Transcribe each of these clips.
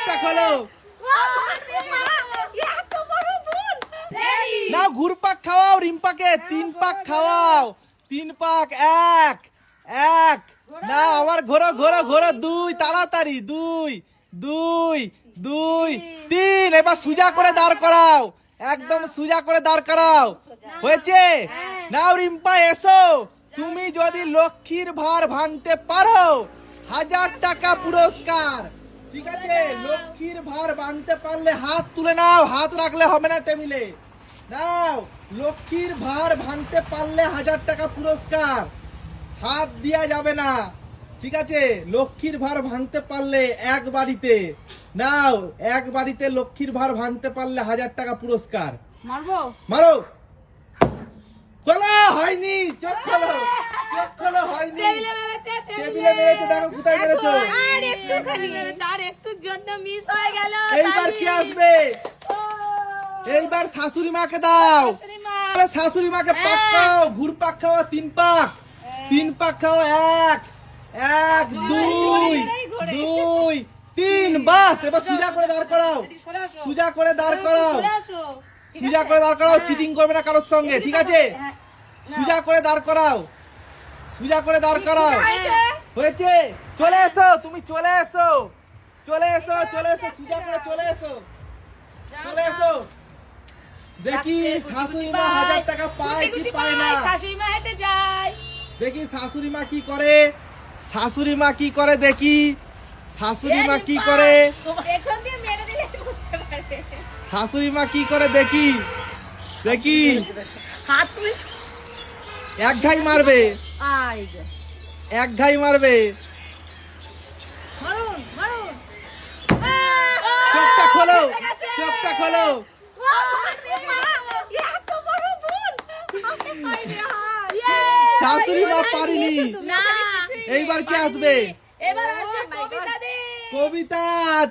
চোখটা খোলো। না ঘুরপাক খাওয়াও রিম্পাকে, 3 পাক খাওয়াও, 3 পাক, 1 1 না আবার ঘোরো ঘোরো ঘোরো, 2 তাড়াতাড়ি, 2 2 2 3 এবার সোজা করে দাঁড় করাও, একদম সোজা করে দাঁড় করাও, হয়েছে? নাও রিম্পা এসো, তুমি যদি লক্ষ্মীর ভার ভাঙতে পারো 1000 টাকা পুরস্কার, ঠিক আছে? লক্ষ্মীর ভার ভাঙতে পারলে হাত তুলে নাও, হাত রাখলে হবে না টেবিলে। নাও, লক্ষ্মীর ভার ভাঙতে পারলে 1000 টাকা পুরস্কার, হাত দেয়া যাবে না, ঠিক আছে? লক্ষ্মীর ভার ভাঙতে পারলে এক বাড়িতে, নাও এক বাড়িতে লক্ষ্মীর ভার ভাঙতে পারলে 1000 টাকা পুরস্কার। মারবো? মারো। খোলো, হয়নি, চোখ খোলো, চোখ খোলো, হয়নি। টেবিলে মেরেছে, দেখো কোথায় মেরেছো। আর একটুখানি মেরেছে, আর একটুর জন্য মিস হয়ে গেল। এইবার কি আসবে? এইবার শাশুড়ি মাকে দাও, শাশুড়ি মাকে পাক খাও, ঘুর পাক খাও, 3 পাক, 3 পাক খাও, 1 1 2 2 3 বাস। এবার সোজা করে দাঁড় করাও, সোজা করে দাঁড় করাও, সোজা করে দাঁড় করাও, চিটিং করবে না কারোর সঙ্গে, ঠিক আছে? সোজা করে দাঁড় করাও, সোজা করে দাঁড় করাও, হয়েছে? চলে এসো, তুমি চলে এসো, চলে এসো, চলে এসো, সোজা করে চলে এসো, চলে এসো। দেখি শাশুড়ি মা 1000 টাকা পায় কি পায় না, শাশুড়ি মা হেঁটে যায়। দেখি শাশুড়ি মা কি করে, শাশুড়ি মা কি করে, দেখি শাশুড়ি মা কি করে, পেছন দিয়ে মেরে দিলে বুঝতে পারবে। শাশুড়ি মা কি করে, দেখি দেখি। হাত তুলে এক ঘাই মারবে, আই যে এক ঘাই মারবে। মারুন মারুন। চোখটা খোলো, চোখটা খোলো। এত বড় ভুল। শাশুড়ি মা পারিনি। না, এইবার কি আসবে? এবার আসবে কবিতা দি। কবিতা,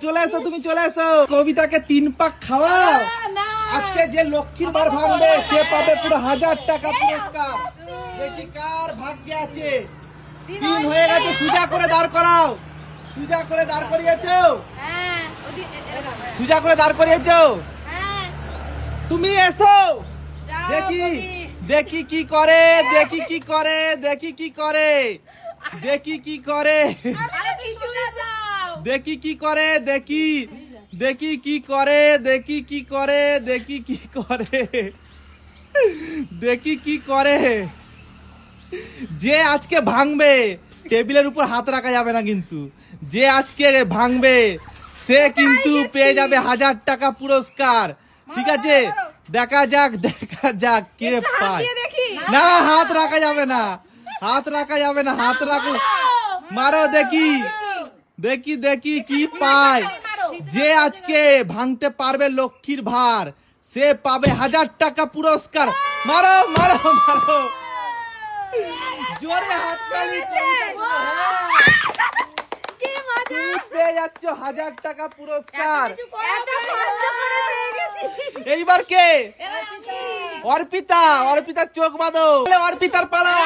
চলে এসো, তুমি চলে এসো। কবিতাকে 3 পাক খাওয়াও। না, আজকে যে লক্ষ্মীর ভার ভাঙবে সে পাবে পুরো 1000 টাকা পুরস্কার। দেখি কার ভাগ্যে আছে। 3 হয়ে গেছে, সোজা করে দাঁড় করাও, সোজা করে দাঁড় করিয়েছো, হ্যাঁ সোজা করে দাঁড় করিয়েছো। হ্যাঁ, তুমি এসো, যাও দেখি কবি। দেখি কি করে, দেখি কি করে, দেখি কি করে, দেখি কি করে, আরে পিছনে যাও। দেখি কি করে, দেখি দেখি কি করে, দেখি কি করে, দেখি কি করে, দেখি কি করে। যে আজকে ভাঙবে, টেবিলের উপর হাত রাখা যাবে না কিন্তু, যে আজকে ভাঙবে সে কিন্তু পেয়ে যাবে 1000 টাকা পুরস্কার, ঠিক আছে? দেখা যাক, দেখা যাক কে পায়। দিয়ে দেখি। না, হাত রাখা যাবে না, হাত রাখা যাবে না, হাত রাখলে মারো, দেখি দেখি দেখি কি পায়। যে আজকে ভাঙতে পারবে লক্ষ্মীর ভার সে পাবে 1000 টাকা পুরস্কার। মারো মারো মারো, জোরে হাততালি। কি মজা। তুমি পেয়ে যাচ্ছ 1000 টাকা পুরস্কার। এত কষ্ট করে পেয়ে গেছি। এইবার কে? এবার আমি। অর্পিতা, অর্পিতার চোখ বাঁধো, অর্পিতার পালা।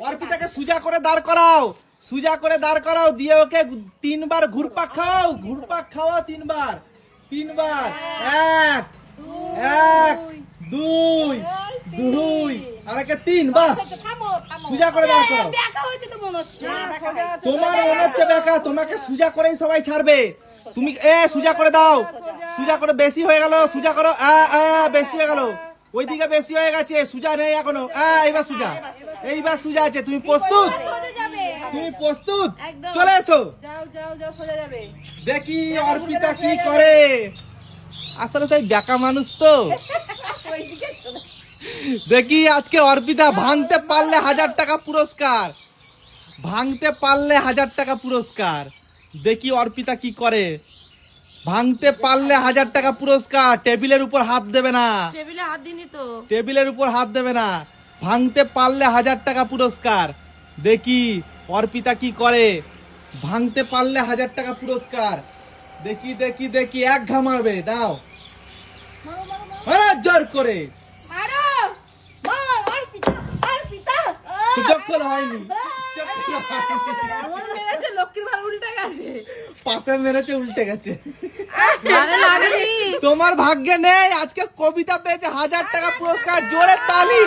অর্পিতাকে সোজা করে দাঁড় করাও, সোজা করে দাঁড় করাও, দিয়ে ওকে 3 বার ঘুরপাক খাও, ঘুরপাক খাওয়া 3 বার, 3 বার, 1 1 2 2 আর একে 3 বাস। থামো থামো। সোজা করে দাঁড় করাও। দেখা হয়েছে তো মনে হচ্ছে। তোমার মনে হচ্ছে বেকা, তোমাকে সোজা করেই সবাই ছাড়বে। তুমি সোজা করে দাও, সোজা করে, বেশি হয়ে গেল, সোজা করো, বেশি হয়ে গেল, ওইদিকে বেশি হয়ে গেছে, সোজা নেই এখনো। এইবার সোজা, এইবার সোজা আছে। তুমি প্রস্তুত? সোজা যাবে। তুমি প্রস্তুত? একদম। চলে এসো, যাও যাও যাও সোজা যাবে। দেখি অর্পিতা কি করে। আসলে তাই বেকা মানুষ তো। দেখি আজকে অর্পিতা ভাঙতে পারলে 1000 টাকা পুরস্কার, ভাঙতে পারলে 1000 টাকা পুরস্কার। দেখি অর্পিতা কি করে। ভাঙতে পারলে 1000 টাকা পুরস্কার। টেবিলের উপর হাত দেবে না, টেবিলে হাত দিনি তো। টেবিলের উপর হাত দেবে না। ভাঙতে পারলে 1000 টাকা পুরস্কার। দেখি অর্পিতা কি করে। ভাঙতে পারলে 1000 টাকা পুরস্কার। দেখি দেখি দেখি, এক ঘা মারবে, দাও, মারো মারো মারো। আরে জোর করে। মারো মার অর্পিতা অর্পিতা। চোখ খোলা হয়নি, চোখ খোলা হয়নি। আমার মেরেছে লক্ষ্মীর ভার উল্টা গেছে। পাশে মেরেছে উল্টে গেছে। আরে লাগেনি। তোমার ভাগ্যে নেই, আজকে কবিতা পেয়েছে 1000 টাকা পুরস্কার, জোরে তালি।